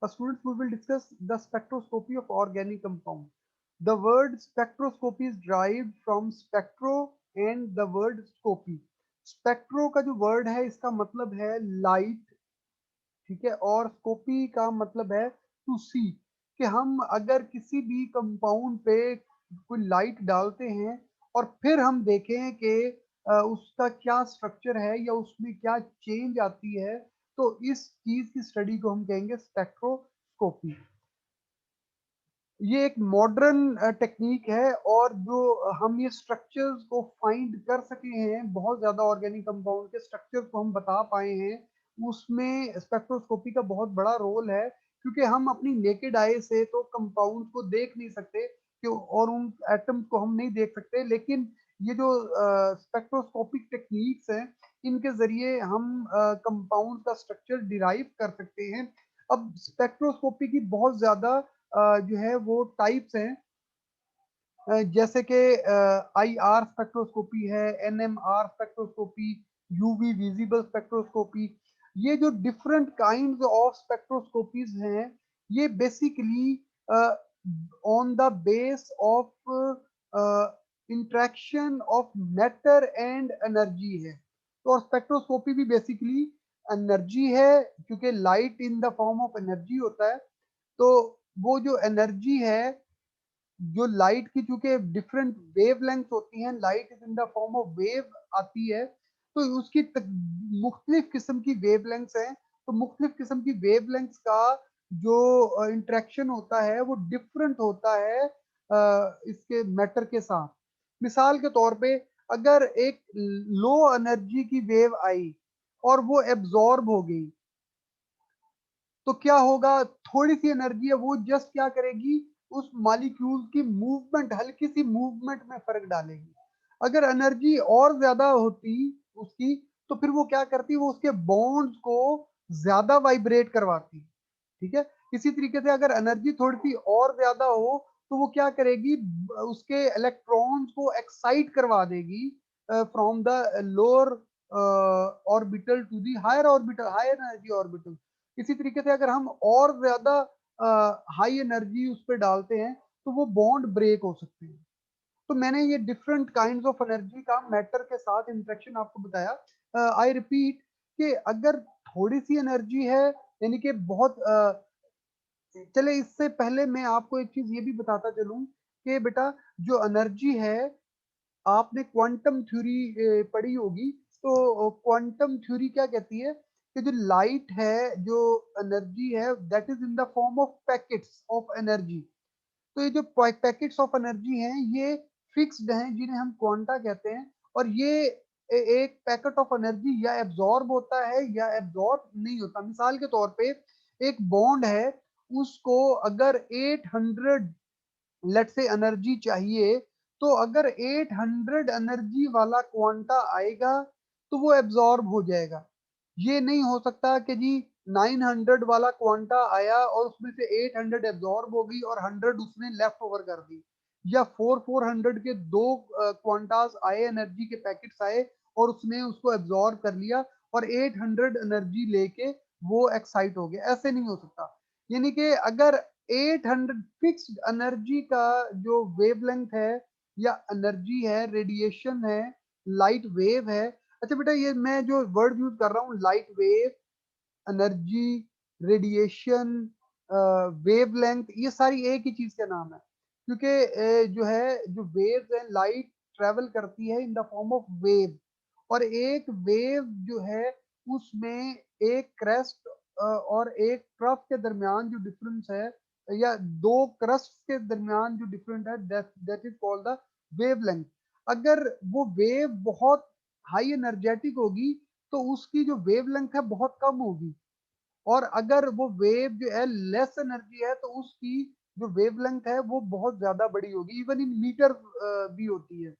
Students, we will discuss the spectroscopy of organic compound. The word spectroscopy is derived from spectro and the word scopy. Spectro का जो word है इसका मतलब है light, ठीक है, और स्कोपी का मतलब है टू सी, कि हम अगर किसी भी कंपाउंड पे कोई लाइट डालते हैं और फिर हम देखें कि उसका क्या स्ट्रक्चर है या उसमें क्या चेंज आती है, तो इस चीज की स्टडी को हम कहेंगे स्पेक्ट्रोस्कोपी। ये एक मॉडर्न टेक्निक है, और जो हम ये स्ट्रक्चर्स को फाइंड कर सके हैं, बहुत ज्यादा ऑर्गेनिक कंपाउंड के स्ट्रक्चर्स को हम बता पाए हैं, उसमें स्पेक्ट्रोस्कोपी का बहुत बड़ा रोल है। क्योंकि हम अपनी नेकेड आई से तो कंपाउंड को देख नहीं सकते, क्यों, और उन एटम्स को हम नहीं देख सकते, लेकिन ये जो स्पेक्ट्रोस्कोपिक टेक्निक्स हैं, इनके जरिए हम कंपाउंड का स्ट्रक्चर डिराइव कर सकते हैं। अब स्पेक्ट्रोस्कोपी की बहुत ज्यादा जो है वो टाइप्स हैं, जैसे कि आई आर स्पेक्ट्रोस्कोपी है, N M R spectroscopy, UV visible spectroscopy. ये जो डिफरेंट काइंड ऑफ स्पेक्ट्रोस्कोपीज हैं, ये basically on the base of interaction of matter and energy है। तो स्पेक्ट्रोस्कोपी भी बेसिकली एनर्जी है, क्योंकि light in the form of energy होता है। तो वो जो एनर्जी है, जो लाइट की चूंकि डिफरेंट वेवलेंथ होती हैं, light is in the form of wave आती है, तो उसकी मुख्तलिफ किस्म की वेवलेंथ्स हैं। तो मुख्तलिफ किस्म की वेवलेंथ्स का जो इंटरेक्शन होता है वो डिफरेंट होता है इसके मैटर के साथ। मिसाल के तौर पे, अगर एक लो एनर्जी की वेव आई और वो एब्जॉर्ब हो गई, तो क्या होगा, थोड़ी सी एनर्जी है, वो जस्ट क्या करेगी, उस मॉलिक्यूल की मूवमेंट, हल्की सी मूवमेंट में फर्क डालेगी। अगर एनर्जी और ज्यादा होती उसकी, तो फिर वो क्या करती, वो उसके बॉन्ड्स को ज्यादा वाइब्रेट करवाती। ठीक है। इसी तरीके से अगर एनर्जी थोड़ी सी और ज्यादा हो, तो वो क्या करेगी, उसके इलेक्ट्रॉन्स को एक्साइट करवा देगी from the lower orbital to the higher orbital, higher energy orbital. इसी तरीके से अगर हम और ज्यादा हाई एनर्जी उस पर डालते हैं, तो वो बॉन्ड ब्रेक हो सकते हैं। तो मैंने ये डिफरेंट काइंड्स ऑफ एनर्जी का मैटर के साथ इंटरेक्शन आपको बताया। आई रिपीट कि अगर थोड़ी सी एनर्जी है, यानी कि बहुत चले, इससे पहले मैं आपको एक चीज ये भी बताता चलूं कि बेटा, जो एनर्जी है, आपने क्वांटम थ्योरी पढ़ी होगी। तो क्वांटम थ्योरी क्या कहती है कि जो लाइट है, जो एनर्जी है, that is in the form of packets of energy. तो ये जो पैकेट्स ऑफ एनर्जी हैं, ये फिक्स्ड हैं, जिन्हें हम क्वांटा कहते हैं। और ये एक पैकेट ऑफ एनर्जी या एब्जॉर्ब होता है या एब्जॉर्ब नहीं होता। मिसाल के तौर पे, एक बॉन्ड है, उसको अगर 800 लेट से एनर्जी चाहिए, तो अगर 800 एनर्जी वाला क्वांटा आएगा, तो वो एब्जॉर्ब हो जाएगा। ये नहीं हो सकता कि जी 900 वाला क्वांटा आया और उसमें से 800 एब्जॉर्ब हो गई और 100 उसने लेफ्ट ओवर कर दी, या 400 के दो क्वांटास आए, एनर्जी के पैकेट्स आए, और उसने उसको एब्जॉर्ब कर लिया और 800 एनर्जी लेके वो एक्साइट हो गया। ऐसे नहीं हो सकता। यानी कि अगर 800 फिक्स्ड एनर्जी का जो वेवलेंथ है या एनर्जी है, रेडिएशन है, लाइट वेव है। अच्छा बेटा, ये मैं जो वर्ड यूज कर रहा हूँ, light wave, energy, radiation, wavelength, ये सारी एक ही चीज का नाम है। क्योंकि जो है, जो वेव्स है, लाइट ट्रेवल करती है इन द फॉर्म ऑफ वेव। और एक वेव जो है, उसमें एक क्रेस्ट और एक ट्रफ के दरमियान जो डिफरेंस है, या दो क्रस्ट के दरमियान जो डिफरेंट है, that is called the wavelength. अगर वो वेव बहुत हाई एनर्जेटिक होगी, तो उसकी जो वेवलेंथ है बहुत कम होगी। और अगर वो वेव जो है लेस एनर्जी है, तो उसकी जो वेवलेंथ है वो बहुत ज्यादा बड़ी होगी, इवन इन मीटर भी होती है।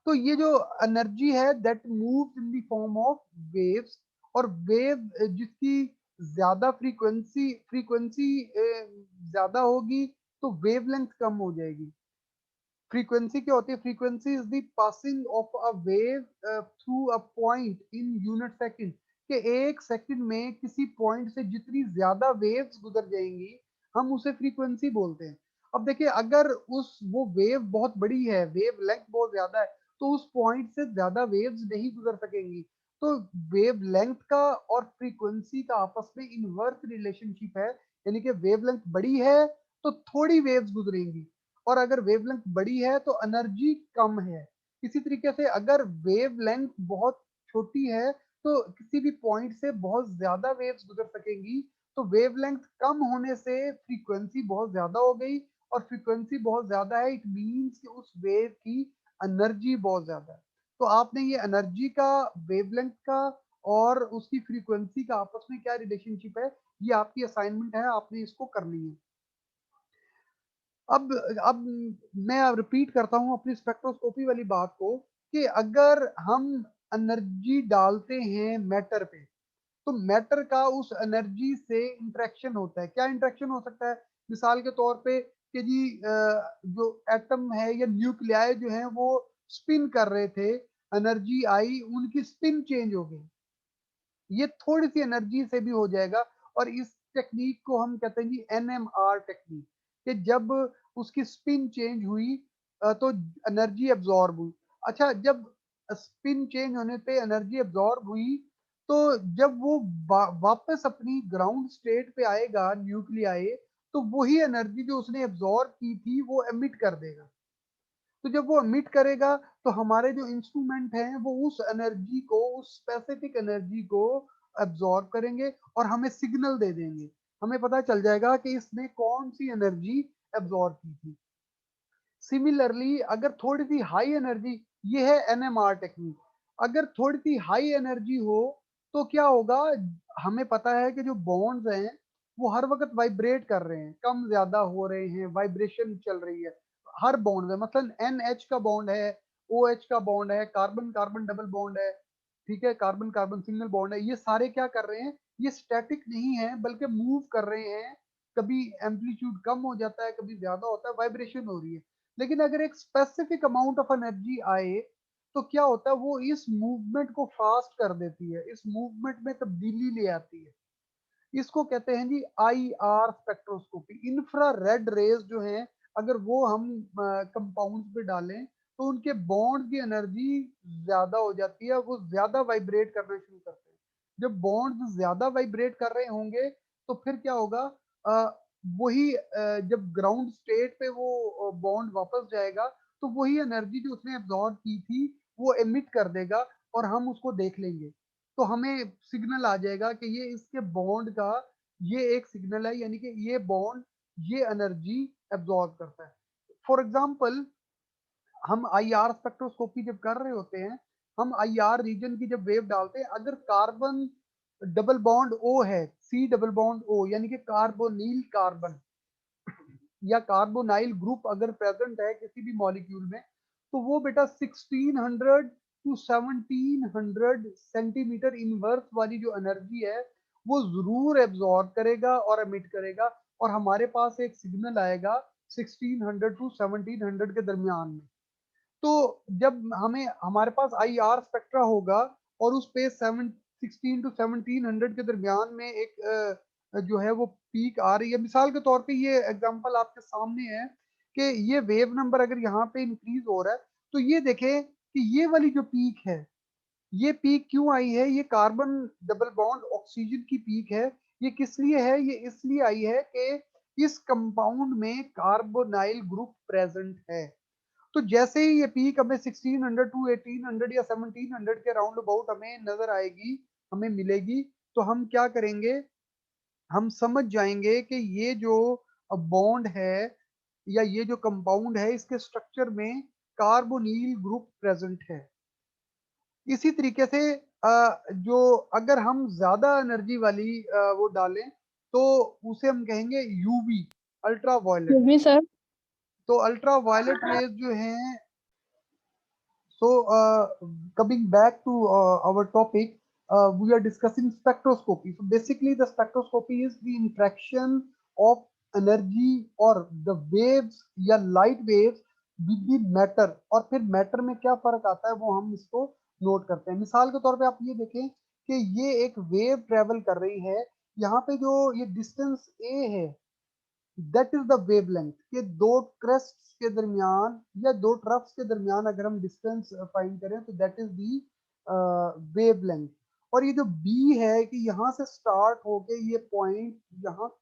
तो ये जो एनर्जी है, that moves in the form of waves. और वेव जिसकी ज्यादा फ्रीक्वेंसी ज्यादा होगी, तो वेवलेंथ कम हो जाएगी। फ्रीक्वेंसी क्या होती है? Frequency is the passing of a wave through a point in unit second. कि 1 सेकंड में किसी पॉइंट से जितनी ज्यादा वेव्स गुजर जाएंगी हम उसे फ्रीक्वेंसी बोलते हैं। अब देखिए अगर उस वो वेव बहुत बड़ी है, वेव लेंथ बहुत ज्यादा है, तो उस पॉइंट से ज्यादा वेव्स नहीं गुजर सकेंगी। तो वेव लेंथ का और फ्रीक्वेंसी का आपस में इनवर्स रिलेशनशिप है, यानी कि वेवलेंथ बड़ी है तो थोड़ी वेव्स गुजरेंगी, और अगर वेवलेंथ बड़ी है तो एनर्जी कम है। इसी तरीके से अगर वेवलेंथ बहुत छोटी है तो किसी भी पॉइंट से बहुत ज्यादा वेव्स गुजर सकेंगी। तो वेवलेंथ कम होने से फ्रीक्वेंसी बहुत ज्यादा हो गई, और फ्रीक्वेंसी बहुत ज्यादा है, इट मीन्स कि उस वेव की एनर्जी बहुत ज्यादा है। तो आपने ये एनर्जी का, वेवलेंथ का और उसकी फ्रीक्वेंसी का आपस में क्या रिलेशनशिप है, ये आपकी असाइनमेंट है, आपने इसको करनी है। अब अब मैं रिपीट करता हूँ अपनी स्पेक्ट्रोस्कोपी वाली बात को, कि अगर हम एनर्जी डालते हैं मैटर पे, तो मैटर का उस एनर्जी से इंटरेक्शन होता है। क्या इंटरेक्शन हो सकता है? मिसाल के तौर पे कि जी जो एटम है या न्यूक्लियाई जो है वो स्पिन कर रहे थे, एनर्जी आई, उनकी स्पिन चेंज हो गई, ये थोड़ी सी एनर्जी से भी हो जाएगा। और इस टेक्निक को हम कहते हैं जी एनएमआर टेक्निक, कि जब उसकी स्पिन चेंज हुई तो एनर्जी एब्जॉर्ब हुई। अच्छा, जब स्पिन चेंज होने पे एनर्जी एब्जॉर्ब हुई, तो जब वो वापस अपनी ग्राउंड स्टेट पे आएगा न्यूक्लियाई, तो वही एनर्जी जो उसने एब्जॉर्ब की थी वो एमिट कर देगा। तो जब वो एमिट करेगा तो हमारे जो इंस्ट्रूमेंट हैं वो उस एनर्जी को, उस स्पेसिफिक एनर्जी को एब्जॉर्ब करेंगे और हमें सिग्नल दे देंगे। हमें पता चल जाएगा कि इसने कौन सी एनर्जी एब्जॉर्ब की थी। सिमिलरली अगर थोड़ी सी हाई एनर्जी, ये है एनएमआर टेक्निक, अगर थोड़ी सी हाई एनर्जी हो तो क्या होगा? हमें पता है कि जो बॉन्ड्स हैं वो हर वक्त वाइब्रेट कर रहे हैं, कम ज्यादा हो रहे हैं, वाइब्रेशन चल रही है हर बॉन्ड में। मतलब एन एच का बॉन्ड है, ओ एच का बॉन्ड है, कार्बन कार्बन डबल बॉन्ड है, ठीक है, कार्बन कार्बन सिंगल बॉन्ड है, ये सारे क्या कर रहे हैं? ये स्टैटिक नहीं है बल्कि मूव कर रहे हैं। कभी एम्पलीट्यूड कम हो जाता है, कभी ज्यादा होता है, वाइब्रेशन हो रही है। लेकिन अगर एक स्पेसिफिक अमाउंट ऑफ एनर्जी आए तो क्या होता है? वो इस मूवमेंट को फास्ट कर देती है, इस मूवमेंट में तब्दीली ले आती है। इसको कहते हैं जी आई R spectroscopy. Infra red raise जो है, अगर वो हम कंपाउंड पे डालें तो उनके बॉन्ड की एनर्जी ज्यादा हो जाती है, वो ज्यादा वाइब्रेट करना शुरू करते हैं। जब बॉन्ड ज्यादा वाइब्रेट कर रहे होंगे तो फिर क्या होगा? वही जब ग्राउंड स्टेट पे वो बॉन्ड वापस जाएगा तो वही एनर्जी जो उसने एब्जॉर्ब की थी वो एमिट कर देगा, और हम उसको देख लेंगे। तो हमें सिग्नल आ जाएगा कि ये इसके बॉन्ड का ये एक सिग्नल है, यानी कि ये बॉन्ड ये एनर्जी एब्जॉर्ब करता है। फॉर एग्जाम्पल, हम आई आर स्पेक्ट्रोस्कोपी जब कर रहे होते हैं, हम आई आर रीजन की जब वेव डालते हैं, अगर कार्बन डबल बॉन्ड ओ है, सी डबल बॉन्ड ओ, यानी कि कार्बोनिल कार्बन या कार्बोनाइल ग्रुप अगर प्रेजेंट है किसी भी मॉलिक्यूल में, तो वो बेटा 1600 टू 1700 सेंटीमीटर इनवर्स वाली जो एनर्जी है वो जरूर एब्जॉर्ब करेगा और एमिट करेगा, और हमारे पास एक सिग्नल आएगा 1600 टू 1700 के दरमियान में। तो जब हमें हमारे पास आई आर स्पेक्ट्रा होगा और उस पे 716 टू 1700 के दरमियान में एक जो है वो पीक आ रही है। मिसाल के तौर पे ये एग्जांपल आपके सामने है कि ये वेव नंबर अगर यहाँ पे इंक्रीज हो रहा है, तो ये देखें कि ये वाली जो पीक है, ये पीक क्यों आई है? ये कार्बन डबल बॉन्ड ऑक्सीजन की पीक है। ये किस लिए है? ये इसलिए आई है कि इस कंपाउंड में कार्बोनाइल ग्रुप प्रेजेंट है। तो जैसे ही ये पीक हमें 1600 टू 1800 या 1700 के राउंड अबाउट हमें नजर आएगी, हमें मिलेगी, तो हम क्या करेंगे? हम समझ जाएंगे कि ये जो बॉन्ड है या ये जो कंपाउंड है इसके स्ट्रक्चर में कार्बोनिल ग्रुप प्रेजेंट है। इसी तरीके से जो अगर हम ज्यादा एनर्जी वाली वो डालें तो उसे हम कहेंगे यूवी, अल्ट्रा वायलेट। जी सर। तो अल्ट्रा वायलेट रेज जो हैं, so coming back to our topic, we are discussing spectroscopy. So basically the spectroscopy is the interaction of energy or the waves या light waves with the matter, और फिर matter में क्या फर्क आता है वो हम इसको नोट करते हैं। मिसाल के तौर पे आप ये देखें कि ये एक वेव ट्रेवल कर रही है, यहाँ पे जो ये डिस्टेंस ए है दैट इज द वेवलेंथ, के दो क्रेस्ट्स के दरमियान या दो ट्रफ्स के दरमियान अगर हम डिस्टेंस फाइंड करें तो दैट इज दी वेवलेंथ। और ये जो बी है कि यहाँ से स्टार्ट होके ये पॉइंट यहाँ,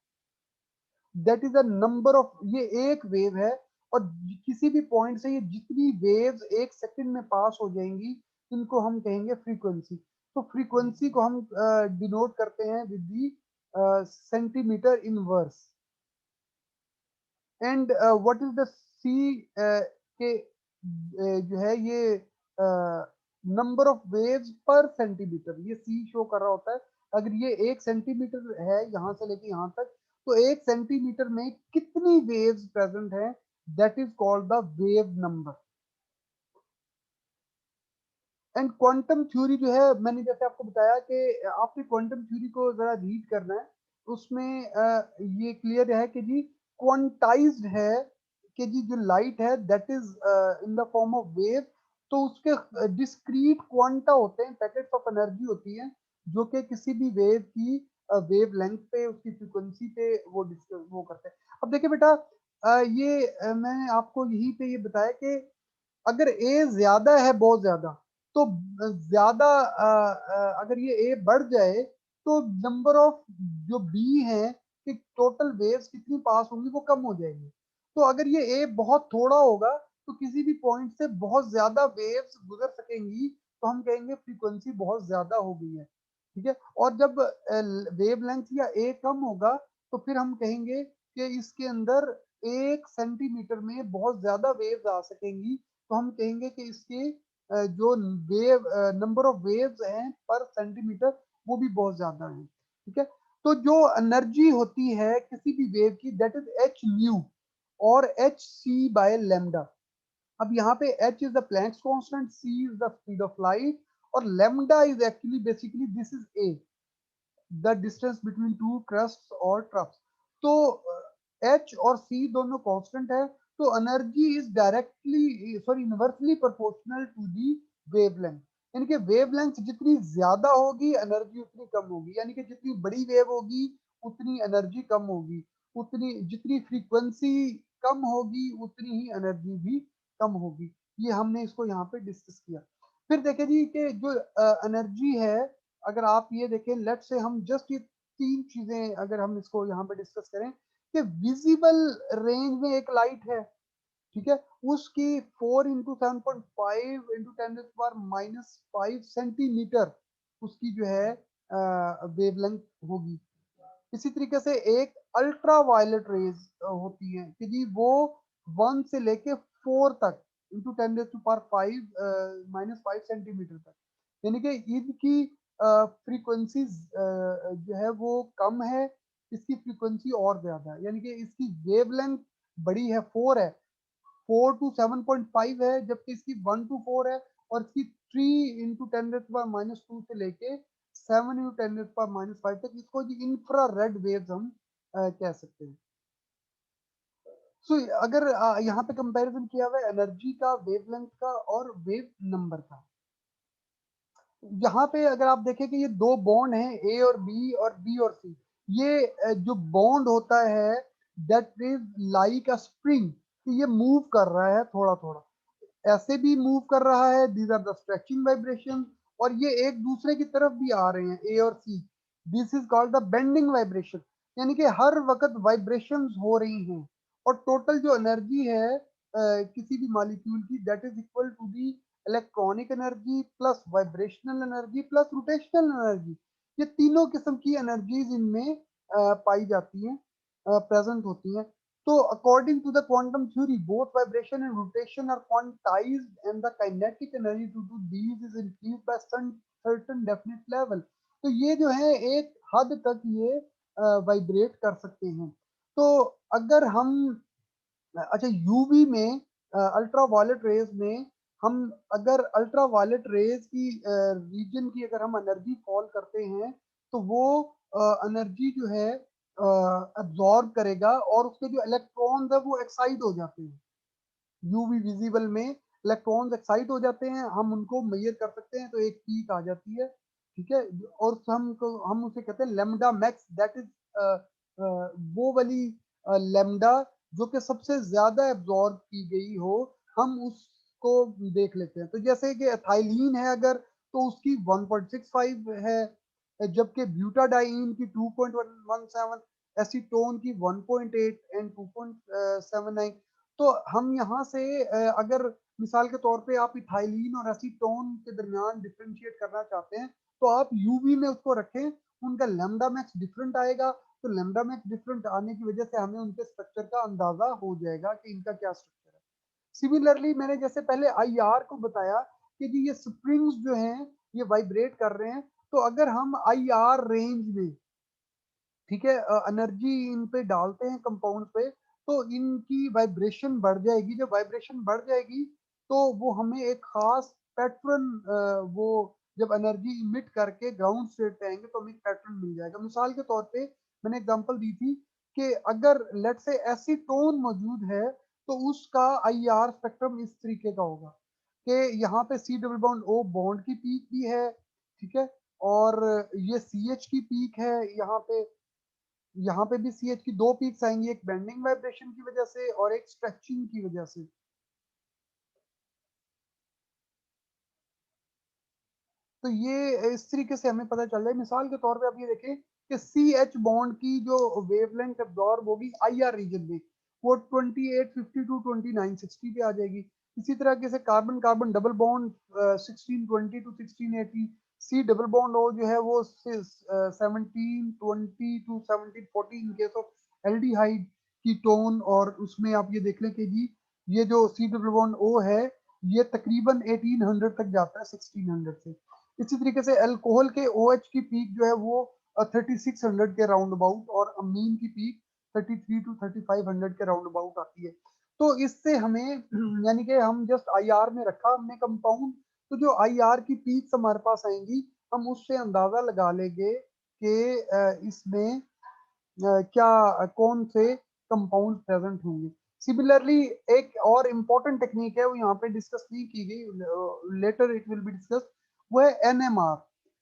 that is the number of, ये एक वेव है और किसी भी पॉइंट से ये जितनी वेव्स एक सेकंड में पास हो जाएंगी इनको हम कहेंगे फ्रीक्वेंसी। तो फ्रीक्वेंसी को हम डिनोट करते हैं with the centimetre inverse. And what is the सी के जो है ये नंबर ऑफ वेव्स पर सेंटीमीटर, ये सी शो कर रहा होता है। अगर ये 1 सेंटीमीटर है यहाँ से लेके यहाँ तक, तो 1 सेंटीमीटर में कितनी वेव्स प्रेजेंट है, that is called the wave number. And quantum theory जो है, मैंने जैसे आपको बताया कि आपने क्वांटम थ्योरी को जरा रीड करना है, उसमें ये क्लियर है कि जी क्वांटाइज्ड है कि जी जो लाइट है that is in the form of wave. तो उसके डिस्क्रीट क्वांटा होते हैं, पैकेट्स ऑफ एनर्जी होती है जो कि किसी भी वेव की वेव लेंथ पे, उसकी फ्रीक्वेंसी पे वो करते हैं। अब देखिए बेटा, मैंने आपको यही पे ये बताया कि अगर ए ज्यादा है बहुत ज्यादा, तो ज्यादा अगर ये ए बढ़ जाए तो नंबर ऑफ जो बी है कि टोटल वेव्स कितनी पास होंगी वो कम हो जाएगी। तो अगर ये ए बहुत थोड़ा होगा तो किसी भी पॉइंट से बहुत ज्यादा वेव्स गुजर सकेंगी, तो हम कहेंगे फ्रीक्वेंसी बहुत ज्यादा हो गई है। ठीक है, और जब वेव लेंथ या ए कम होगा तो फिर हम कहेंगे कि इसके अंदर 1 सेंटीमीटर में बहुत ज्यादा वेव्स आ सकेंगी, तो हम कहेंगे कि इसके जो वेव नंबर ऑफ वेव्स हैं पर सेंटीमीटर वो भी बहुत ज्यादा है। ठीक है, तो जो एनर्जी होती है किसी भी वेव की दैट इज एच न्यू और एच सी बाय लेमडा। अब यहाँ पे H is the Planck's constant, C is the speed of light और lambda is actually basically this is a, the distance between two crust और troughs. तो H और सी दोनों constant है, तो energy is directly sorry inversely proportional to the wavelength. यानी कि wavelength जितनी ज्यादा होगी एनर्जी उतनी कम होगी, यानी कि जितनी बड़ी वेव होगी उतनी एनर्जी कम होगी, उतनी जितनी फ्रीक्वेंसी कम होगी उतनी ही एनर्जी भी कम होगी। ये हमने इसको यहाँ पे डिस्कस किया। फिर देखे जी कि जो एनर्जी है, अगर आप ये देखें, लेट से हम जस्ट ये तीन चीजें अगर हम इसको यहाँ पे डिस्कस करें कि विजिबल रेंज में एक लाइट है, ठीक है, उसकी 4 × 10⁻⁻⁵ उसकी जो है वेवलेंथ होगी। इसी तरीके से एक अल्ट्रा वायलेट रेज होती है कि जी वो 1 से लेके 4 तक × 10⁻⁵ तक, यानी कि इनकी फ्रीक्वेंसी जो है वो कम है, इसकी फ्रीक्वेंसी और ज्यादा है, यानी कि इसकी वेवलेंथ बड़ी है, 4 है, 4 to 7.5 है, जबकि इसकी 1 to 4 है, और इसकी 3 × 10⁻⁻² से लेके 7 × 10⁻⁵ तक, इसको जी इंफ्रा रेड वेव्स हम कह सकते हैं। सो अगर यहाँ पे कंपैरिजन किया हुआ है एनर्जी का, वेवलेंथ का और वेव नंबर का, यहाँ पे अगर आप देखें कि ये दो बॉन्ड हैं ए और बी और सी, ये जो बॉन्ड होता है that is like a spring, ये मूव कर रहा है थोड़ा थोड़ा, ऐसे भी मूव कर रहा है, these are the stretching vibration, और ये एक दूसरे की तरफ भी आ रहे हैं ए और सी, this is called the bending vibration, यानी कि हर वक्त वाइब्रेशंस हो रही हैं। और टोटल जो एनर्जी है किसी भी मॉलिक्यूल की that is equal to the electronic energy plus vibrational energy plus rotational energy. ये तीनों किस्म की एनर्जीज इनमें पाई जाती हैं, प्रेजेंट होती हैं। So according to the quantum theory, both vibration and rotation are quantized, and the kinetic energy due to these is increased by some certain definite level. तो ये जो है एक हद तक ये वाइब्रेट कर सकते हैं। तो अगर हम अच्छा यूवी में, अल्ट्रा वायलेट रेज में, हम अगर अल्ट्रा वायलेट रेज की रीजन की अगर हम एनर्जी कॉल करते हैं तो वो एनर्जी जो है अब्जॉर्ब करेगा और उसके जो इलेक्ट्रॉन्स है वो एक्साइट हो जाते हैं। यूवी विजिबल में इलेक्ट्रॉन्स एक्साइट हो जाते हैं, हम उनको मेजर कर सकते हैं, तो एक पीक आ जाती है। ठीक है। और हम उसे कहते हैं लेमडा मैक्स, दैट इज वो वाली लेमडा जो कि सबसे ज्यादा एब्जॉर्ब की गई हो, हम उसको देख लेते हैं। तो जैसे कि एथाइलीन है अगर, तो उसकी 1.65 है, जबकि ब्यूटाडाइन की 2.17, एसीटोन की 1.8 एंड 2.79। तो हम यहाँ से अगर मिसाल के तौर पे आप इथाइलीन और एसीटोन के दरमियान डिफरेंशिएट करना चाहते हैं, तो आप यूवी में उसको रखें, उनका लैम्डा मैक्स डिफरेंट आएगा। तो लैम्डा मैक्स डिफरेंट आने की वजह से हमें उनके स्ट्रक्चर का अंदाजा हो जाएगा कि इनका क्या स्ट्रक्चर है। सिमिलरली मैंने जैसे पहले आईआर को बताया कि जी ये स्प्रिंग्स जो हैं ये वाइब्रेट कर रहे हैं, तो अगर हम आईआर रेंज में, ठीक है, एनर्जी इन पे डालते हैं कंपाउंड पे, तो इनकी वाइब्रेशन बढ़ जाएगी। जब वाइब्रेशन बढ़ जाएगी तो वो हमें एक खास पैटर्न, वो जब एनर्जी इमिट करके ग्राउंड स्टेट पे आएंगे तो हमें एक पैटर्न मिल जाएगा। मिसाल के तौर पे मैंने एग्जांपल दी थी कि अगर लेट से एसीटोन मौजूद है, तो उसका आईआर स्पेक्ट्रम इस तरीके का होगा कि यहाँ पे C double bond O bond की पीक भी है, ठीक है, और ये सी एच की पीक है, यहाँ पे भी सी एच की दो पीक्स आएंगी, एक बेंडिंग वाइब्रेशन की वजह से और एक स्ट्रेचिंग की वजह से। तो ये इस तरीके से हमें पता चल रहा है। मिसाल के तौर पे आप ये देखें कि सी एच बॉन्ड की जो वेवलेंथ एब्जॉर्ब होगी आई आर रीजन में, वो 2850 टू 2960 पे आ जाएगी। इसी तरह से carbon carbon double bond 1620 to 1680, C double bond O जो है वो 1720 to 1740 in case of aldehyde ketone. और उसमें आप ये देख लें कि जी ये जो सी डबल बॉन्ड ओ है ये तकरीबन 1800 तक जाता है 1600 से। इसी तरीके से अल्कोहल के OH की पीक जो है वो 3600 के राउंड अबाउट, और अमीन की पीक 33 टू 3500 के राउंड अबाउट आती है। तो इससे हमें यानी कि हम जस्ट आईआर में रखा हमने कंपाउंड, तो जो आईआर की पीक हमारे पास आएंगी हम उससे अंदाजा लगा लेंगे कि इसमें क्या कौन से कंपाउंड प्रेजेंट होंगे। सिमिलरली एक और इम्पोर्टेंट टेक्निक है, वो यहाँ पे डिस्कस नहीं की गई, later it will be discuss, वो है एनएमआर।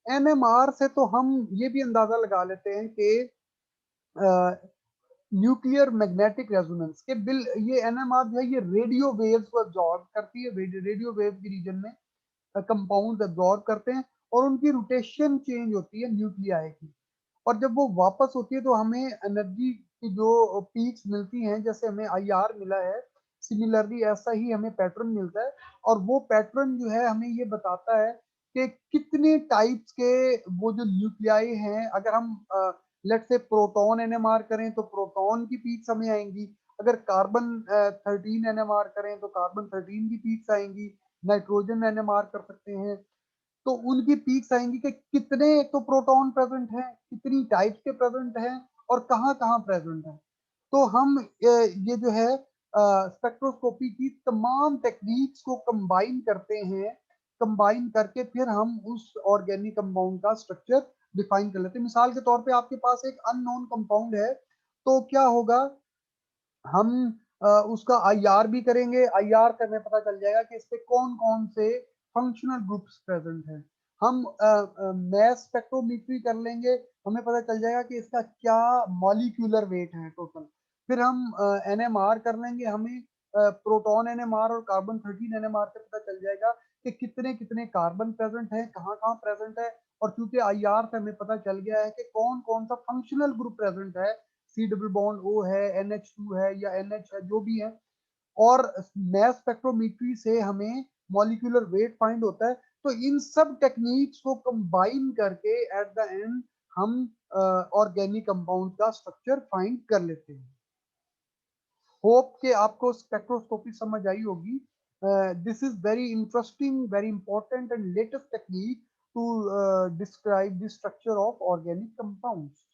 एनएमआर से तो हम ये भी अंदाजा लगा लेते हैं कि न्यूक्लियर मैग्नेटिक रेजोनेंस के बिल, ये एनएमआर जो है ये रेडियो वेव्स को एब्जॉर्ब करती है, रेडियो वेव के रीजन में कंपाउंड एब्जॉर्ब करते हैं, और उनकी रोटेशन चेंज होती है न्यूक्लियाई की। और जब वो वापस होती है तो हमें एनर्जी की जो पीक्स मिलती हैं, जैसे हमें आईआर मिला है, सिमिलरली ऐसा ही हमें पैटर्न मिलता है। और वो पैटर्न जो है हमें ये बताता है कि कितने टाइप्स के वो जो न्यूक्लियाई हैं। अगर हम लेट से प्रोटॉन एनएमआर करें तो प्रोटॉन की पीक्स हमें आएंगी, अगर कार्बन 13 एनएमआर करें तो कार्बन 13 की पीक्स आएंगी, नाइट्रोजन एनएमआर कर सकते हैं तो उनकी पीक्स आएंगी कि कितने तो प्रोटॉन प्रेजेंट हैं, कितनी टाइप्स के प्रेजेंट हैं, और कहाँ कहाँ प्रेजेंट हैं। तो हम ये जो है स्पेक्ट्रोस्कोपी की तमाम टेक्निक्स को कंबाइन करते हैं, कंबाइन करके फिर हम उस ऑर्गेनिक कंपाउंड का स्ट्रक्चर डिफाइन कर लेते हैं। मिसाल के तौर पे आपके पास एक अननोन कंपाउंड है, तो क्या होगा, हम उसका आईआर भी करेंगे, आईआर करने पता चल जाएगा कि इस पे कौन कौन से फंक्शनल ग्रुप्स प्रेजेंट हैं। हम मैस स्पेक्ट्रोमेट्री कर लेंगे, हमें पता चल जाएगा कि इसका क्या मॉलिक्यूलर वेट है टोटल। फिर हम एनएमआर कर लेंगे, हमें प्रोटॉन एनएमआर और कार्बन 13 एनएमआर से पता चल जाएगा कि कितने कितने कार्बन प्रेजेंट है, कहाँ कहाँ प्रेजेंट है। और चूंकि आईआर से हमें पता चल गया है कि कौन कौन सा फंक्शनल ग्रुप प्रेजेंट है, सी डबल बॉन्ड ओ है, NH2 है या NH है जो भी है, और मैस स्पेक्ट्रोमेट्री से हमें मॉलिक्यूलर वेट फाइंड होता है। तो इन सब टेक्निक्स को कंबाइन करके एट द एंड हम ऑर्गेनिक कंपाउंड का स्ट्रक्चर फाइंड कर लेते हैं। होप कि आपको स्पेक्ट्रोस्कोपी समझ आई होगी। This is very interesting, very important and latest technique to describe the structure of organic compounds.